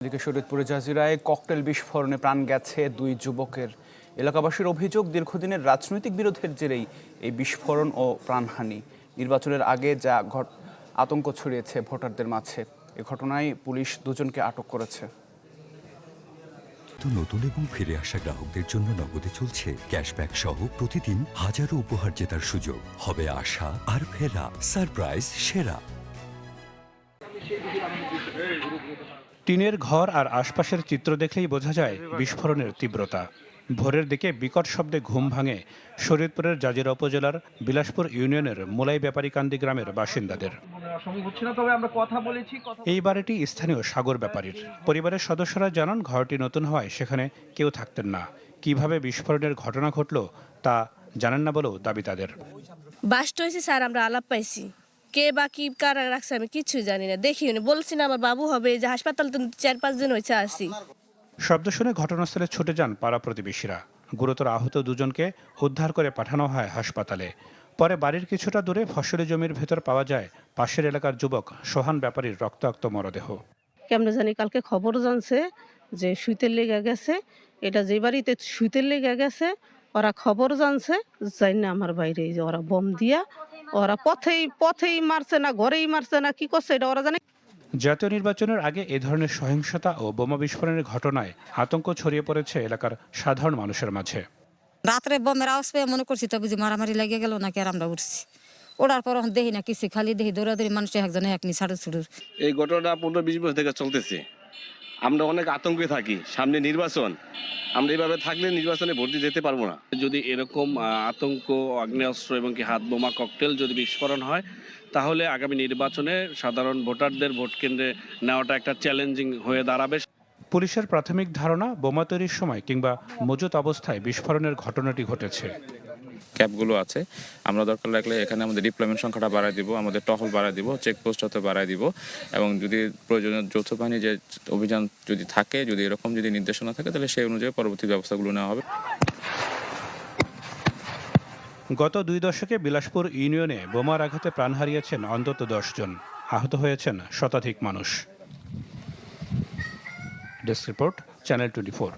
এদিকে শরীয়তপুরে জাজিরায় ককটেল বিস্ফোরণে প্রাণ গেছে 2 যুবকের। এলাকাবাসীর অভিযোগ, দীর্ঘদিনের রাজনৈতিক বিরোধের জেরেই এই বিস্ফোরণ ও প্রাণহানি। নির্বাচনের আগে যা আতঙ্ক ছড়িয়েছে ভোটারদের মাঝে। এ ঘটনায় পুলিশ 2 জনকে আটক করেছে। নতুন এবং ফিরে আসা গ্রাহকদের জন্য নগদে চলছে ক্যাশব্যাক সহ প্রতিদিন হাজারো উপহার জেতার সুযোগ। হবে আশা আর ফেরা, সারপ্রাইজ সেরা। টিনের ঘর আর আশপাশের চিত্র দেখলেই বোঝা যায় বিস্ফোরণের তীব্রতা। ভোরের দিকে বিকট শব্দে ঘুম ভাঙে শরীয়তপুরের জাজিরা উপজেলার বিলাসপুর ইউনিয়নের মোলাই ব্যাপারীকান্দি গ্রামের বাসিন্দাদের। এই বাড়িটি স্থানীয় সাগর ব্যাপারীর। পরিবারের সদস্যরা জানান, ঘরটি নতুন হওয়ায় সেখানে কেউ থাকতেন না। কিভাবে বিস্ফোরণের ঘটনা ঘটল তা জানেন না বলেও দাবি তাদের। বাস্ট হয়েছে স্যার, আমরা আলাপ পাইছি, কে বা কি কারা রাখছে আমি কিছুই জানি না, দেখিনি, বলছি না আমার বাবু হবে, যে হাসপাতাল তো 4-5 দিন হয়েছে আসি। শব্দ শুনে ঘটনাস্থলে ছুটে যান পাড়া প্রতিবেশীরা। গুরুতর আহত 2 জনকে উদ্ধার করে পাঠানো হয় হাসপাতালে। পরে বাড়ির কিছুটা দূরে ফসলি জমির ভেতর পাওয়া যায় পাশের এলাকার যুবক সোহান ব্যাপারীর রক্তাক্ত মরদেহ। কেমনে জানি কালকে খবর জানছে যে শুইতে লেগে গেছে, এটা যে বাড়িতে শুইতে লেগে গেছে ওরা খবর জানছে, জানি না আমার বাইরে যে ওরা বোম দিয়া ওরা পথেই মারছে না ঘরেই মারছে না কি করছে এটা ওরা জানে। জাতীয় নির্বাচনের আগে এ ধরনের সহিংসতা ও বোমা বিস্ফোরণের ঘটনায় আতঙ্ক ছড়িয়ে পড়েছে এলাকার সাধারণ মানুষের মাঝে। রাত্রে বোমের আওয়াজ পেয়ে মনে করছি তো বুঝি মারামারি লেগে গেল নাকি, আর আমরা উঠছি। ওড়ার পর দেখি না কিছু, খালি দেখি দৌড়াদৌড়ি, মানুষ একজনে একনি ছাড়ু ছুড়ুর। এই ঘটনাটা 15-20 বছর থেকে চলতেছে। আমরা অনেক আতঙ্কে থাকি, সামনে নির্বাচন, আমরা এইভাবে থাকলে নির্বাচনে ভোট দিতে যেতে পারবো না। যদি এরকম আতঙ্ক, আগ্নেয়াস্ত্র এবং কি হাত বোমা ককটেল যদি বিস্ফোরণ হয়, তাহলে আগামী নির্বাচনে সাধারণ ভোটারদের ভোট কেন্দ্রে নেওয়াটা একটা চ্যালেঞ্জিং হয়ে দাঁড়াবে। পুলিশের প্রাথমিক ধারণা, বোমা তৈরির সময় কিংবা মজুত অবস্থায় বিস্ফোরণের ঘটনাটি ঘটেছে। ক্যাবগুলো আছে, আমরা দরকার লাগলে এখানে আমাদের ডিপ্লয়মেন্ট সংখ্যাটা বাড়ায় দিব, আমাদের টহল বাড়ায় দিব, চেকপোস্ট হতে বাড়ায় দিব, এবং যদি প্রয়োজনীয় যৌথ বাহিনী যে অভিযান যদি থাকে, যদি এরকম যদি নির্দেশনা থাকে, তাহলে সেই অনুযায়ী পরবর্তী ব্যবস্থাগুলো নেওয়া হবে। গত 2 দশকে বিলাসপুর ইউনিয়নে বোমার আঘাতে প্রাণ হারিয়েছেন অন্তত 10 জন, আহত হয়েছেন শতাধিক মানুষ। Desk report, channel 24।